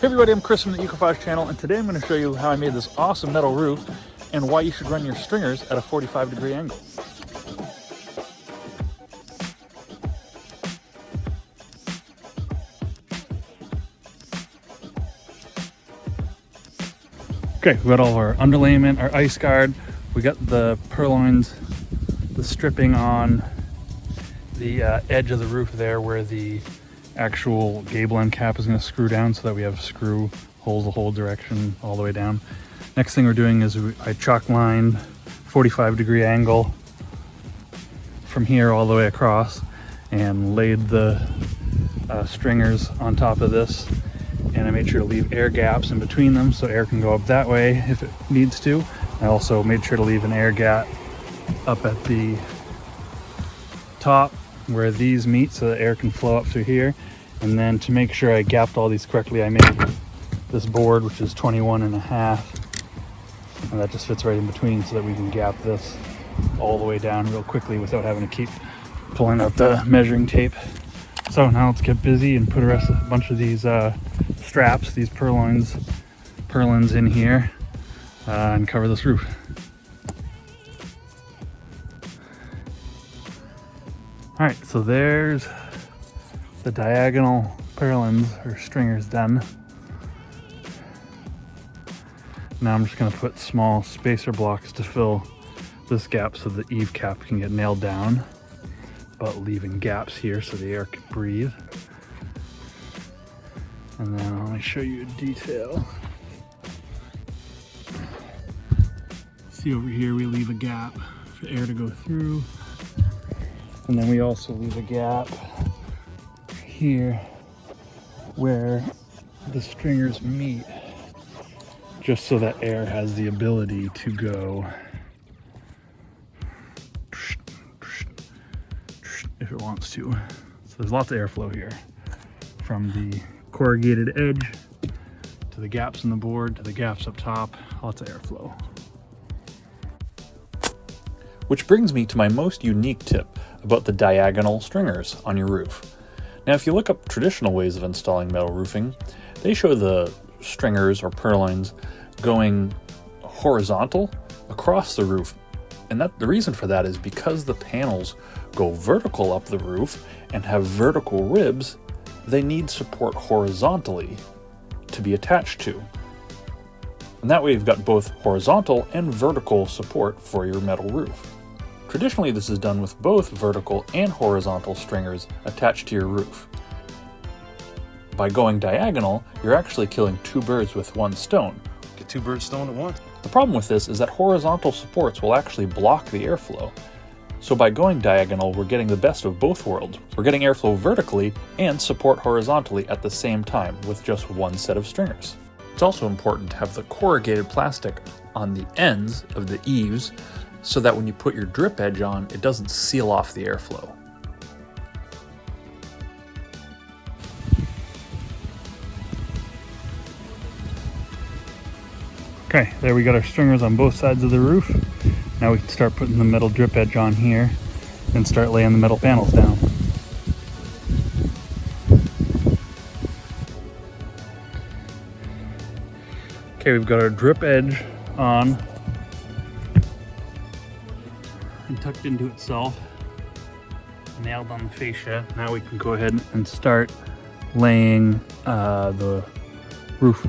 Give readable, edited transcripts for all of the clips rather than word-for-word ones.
Hey everybody, I'm Chris from the Ecofage channel, and today I'm going to show you how I made this awesome metal roof and why you should run your stringers at a 45-degree angle. Okay, we got all of our underlayment, our ice guard, we got the purlins, the stripping on the edge of the roof there where the actual gable end cap is going to screw down so that we have screw holes the whole direction all the way down. Next thing we're doing is I chalk lined 45-degree angle from here all the way across and laid the stringers on top of this, and I made sure to leave air gaps in between them so air can go up that way if it needs to. I also made sure to leave an air gap up at the top where these meet so that air can flow up through here. And then to make sure I gapped all these correctly, I made this board, which is 21.5, and that just fits right in between so that we can gap this all the way down real quickly without having to keep pulling out the measuring tape. So now let's get busy and put a bunch of these straps, these perlins in here and cover this roof. All right, so there's the diagonal purlins or stringers done. Now I'm just going to put small spacer blocks to fill this gap so the eave cap can get nailed down, but leaving gaps here so the air can breathe. And then let me show you a detail. See over here we leave a gap for air to go through. And then we also leave a gap here where the stringers meet, just so that air has the ability to go if it wants to. So there's lots of airflow here, from the corrugated edge to the gaps in the board to the gaps up top, lots of airflow. Which brings me to my most unique tip about the diagonal stringers on your roof. Now, if you look up traditional ways of installing metal roofing, they show the stringers or purlins going horizontal across the roof. And the reason for that is because the panels go vertical up the roof and have vertical ribs, they need support horizontally to be attached to. And that way you've got both horizontal and vertical support for your metal roof. Traditionally, this is done with both vertical and horizontal stringers attached to your roof. By going diagonal, you're actually killing two birds with one stone. Get two birds stoned at once. The problem with this is that horizontal supports will actually block the airflow. So by going diagonal, we're getting the best of both worlds. We're getting airflow vertically and support horizontally at the same time with just one set of stringers. It's also important to have the corrugated plastic on the ends of the eaves so that when you put your drip edge on, it doesn't seal off the airflow. Okay, there we got our stringers on both sides of the roof. Now we can start putting the metal drip edge on here and start laying the metal panels down. Okay, we've got our drip edge on and tucked into itself, nailed on the fascia. Now we can go ahead and start laying the roof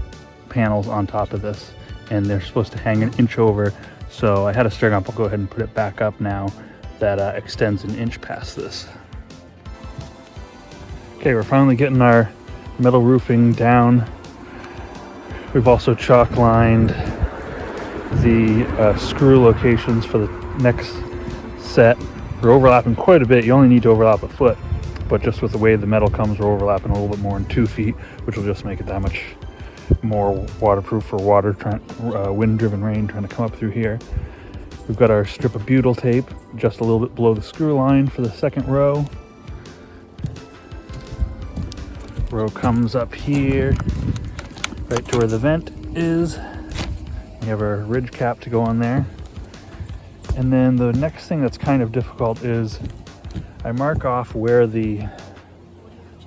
panels on top of this, and they're supposed to hang an inch over. So I had a string up, I'll go ahead and put it back up now that extends an inch past this. Okay, we're finally getting our metal roofing down. We've also chalk lined the screw locations for the next set. We're overlapping quite a bit. You only need to overlap a foot, but just with the way the metal comes, we're overlapping a little bit more than 2 feet, which will just make it that much more waterproof for water, wind-driven rain trying to come up through here. We've got our strip of butyl tape just a little bit below the screw line for the second row. Row comes up here, right to where the vent is. We have our ridge cap to go on there. And then the next thing that's kind of difficult is I mark off where the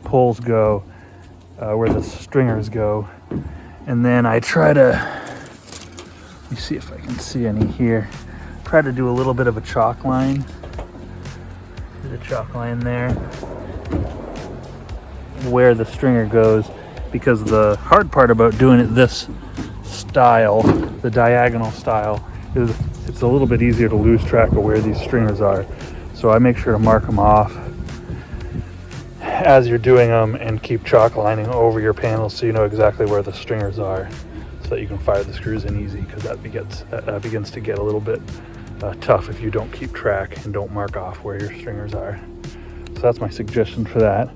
poles go where the stringers go. And then I try to, let me see if I can see any here. Try to do a little bit of a chalk line. There's a chalk line there where the stringer goes, because the hard part about doing it this style, the diagonal style, is it's a little bit easier to lose track of where these stringers are. So I make sure to mark them off as you're doing them and keep chalk lining over your panels so you know exactly where the stringers are, so that you can fire the screws in easy, because that begins to get a little bit tough if you don't keep track and don't mark off where your stringers are. So that's my suggestion for that.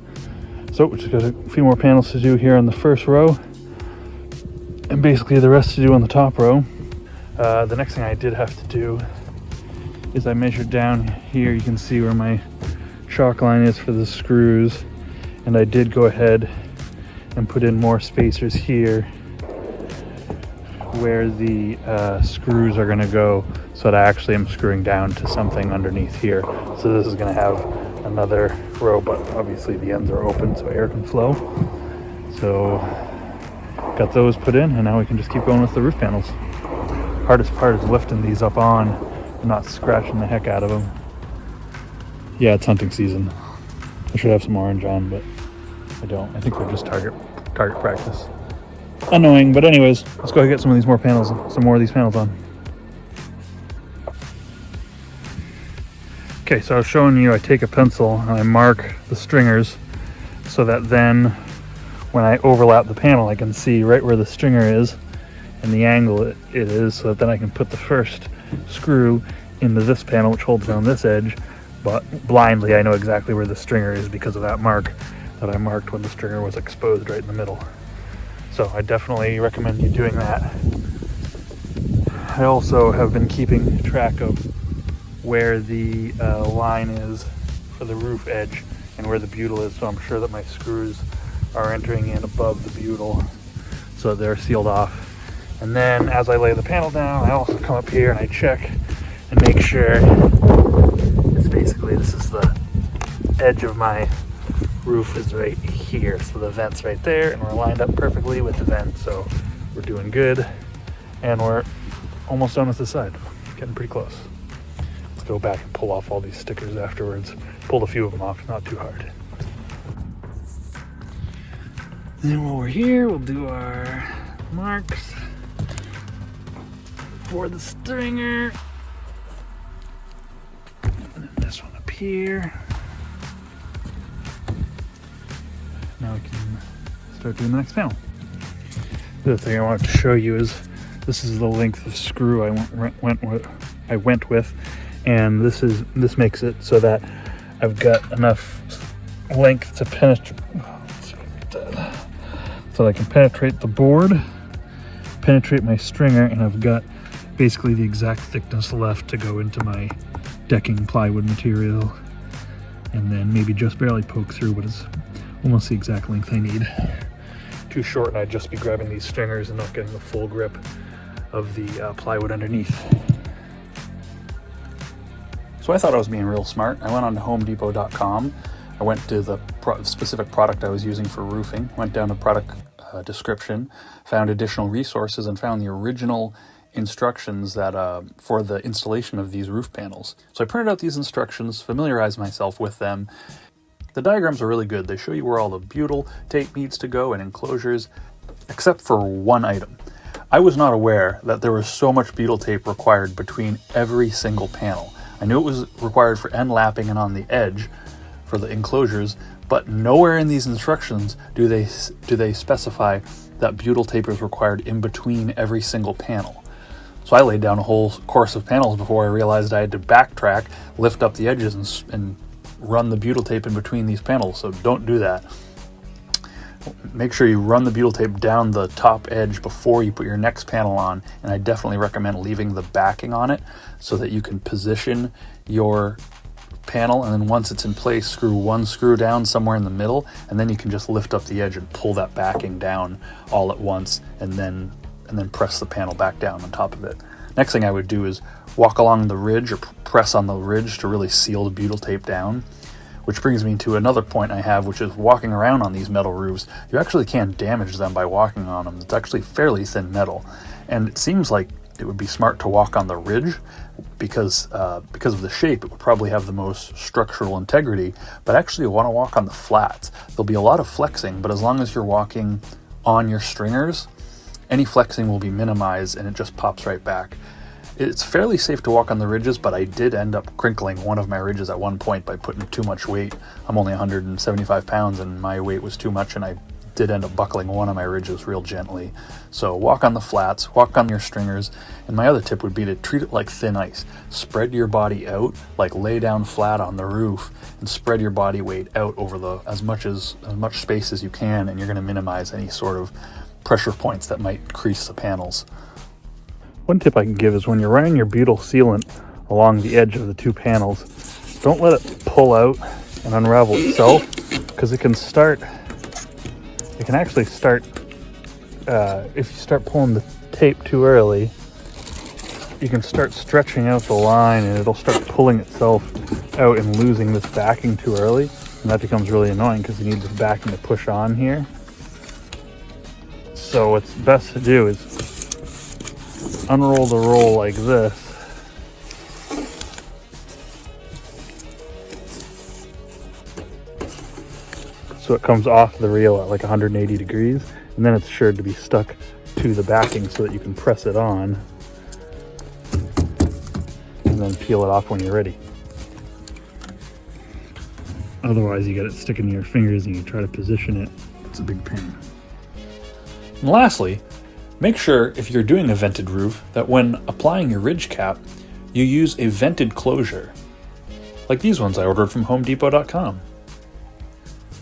So we just got a few more panels to do here on the first row, and basically the rest to do on the top row. The next thing I did have to do is I measured down here. You can see where my chalk line is for the screws, and I did go ahead and put in more spacers here where the screws are going to go, so that I actually am screwing down to something underneath here. So this is going to have another row, but obviously the ends are open so air can flow. So got those put in, and now we can just keep going with the roof panels. Hardest part is lifting these up on and not scratching the heck out of them. Yeah, it's hunting season. I should have some orange on, but I don't. I think they're just target practice. Annoying, but anyways, let's go ahead and get some more of these panels on. Okay, so I was showing you I take a pencil and I mark the stringers so that then when I overlap the panel I can see right where the stringer is and the angle it is, so that then I can put the first screw into this panel, which holds down this edge, but blindly I know exactly where the stringer is because of that mark that I marked when the stringer was exposed right in the middle. So I definitely recommend you doing that. I also have been keeping track of where the line is for the roof edge and where the butyl is, so I'm sure that my screws are entering in above the butyl so they're sealed off. And then as I lay the panel down, I also come up here and I check and make sure it's basically, this is the edge of my roof is right here, so the vent's right there and we're lined up perfectly with the vent, so we're doing good. And we're almost done with this side, getting pretty close. Let's go back and pull off all these stickers afterwards. Pulled a few of them off, not too hard. Then while we're here, we'll do our marks for the stringer. And then this one up here. Now we can start doing the next panel. The other thing I wanted to show you is this is the length of screw I went with, and this makes it so that I've got enough length to penetrate, so I can penetrate the board, penetrate my stringer, and I've got basically the exact thickness left to go into my decking plywood material, and then maybe just barely poke through, but it's almost the exact length I need. Too short and I'd just be grabbing these stringers and not getting the full grip of the plywood underneath. So I thought I was being real smart. I went on to homedepot.com. I went to the specific product I was using for roofing, went down to product description, found additional resources, and found the original instructions that for the installation of these roof panels. So I printed out these instructions, familiarized myself with them. The diagrams are really good. They show you where all the butyl tape needs to go and enclosures, except for one item. I was not aware that there was so much butyl tape required between every single panel. I knew it was required for end lapping and on the edge for the enclosures, but nowhere in these instructions do they specify that butyl tape is required in between every single panel. So I laid down a whole course of panels before I realized I had to backtrack, lift up the edges, and run the butyl tape in between these panels. So don't do that. Make sure you run the butyl tape down the top edge before you put your next panel on, and I definitely recommend leaving the backing on it so that you can position your panel, and then once it's in place, screw one screw down somewhere in the middle, and then you can just lift up the edge and pull that backing down all at once, and then press the panel back down on top of it. Next thing I would do is walk along the ridge or press on the ridge to really seal the butyl tape down. Which brings me to another point I have, which is walking around on these metal roofs. You actually can't damage them by walking on them. It's actually fairly thin metal. And it seems like it would be smart to walk on the ridge because of the shape. It would probably have the most structural integrity, but actually you want to walk on the flats. There'll be a lot of flexing, but as long as you're walking on your stringers, any flexing will be minimized and it just pops right back. It's fairly safe to walk on the ridges, but I did end up crinkling one of my ridges at one point by putting too much weight. I'm only 175 pounds and my weight was too much, and I did end up buckling one of my ridges real gently. So walk on the flats, walk on your stringers, and my other tip would be to treat it like thin ice. Spread your body out, like lay down flat on the roof and spread your body weight out over as much space as you can, and you're going to minimize any sort of pressure points that might crease the panels. One tip I can give is when you're running your butyl sealant along the edge of the two panels, don't let it pull out and unravel itself, because it can actually start, if you start pulling the tape too early, you can start stretching out the line and it'll start pulling itself out and losing this backing too early. And that becomes really annoying because you need this backing to push on here. So what's best to do is unroll the roll like this. So it comes off the reel at like 180 degrees, and then it's sure to be stuck to the backing so that you can press it on and then peel it off when you're ready. Otherwise you get it sticking to your fingers and you try to position it. It's a big pain. And lastly, make sure if you're doing a vented roof that when applying your ridge cap, you use a vented closure, like these ones I ordered from HomeDepot.com.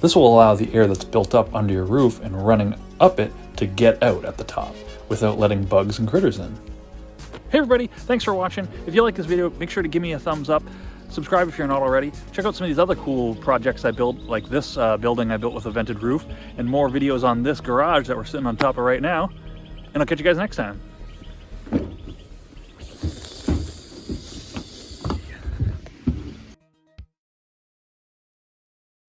This will allow the air that's built up under your roof and running up it to get out at the top without letting bugs and critters in. Hey everybody, thanks for watching. If you like this video, make sure to give me a thumbs up. Subscribe if you're not already. Check out some of these other cool projects I built, like this building I built with a vented roof, and more videos on this garage that we're sitting on top of right now. And I'll catch you guys next time.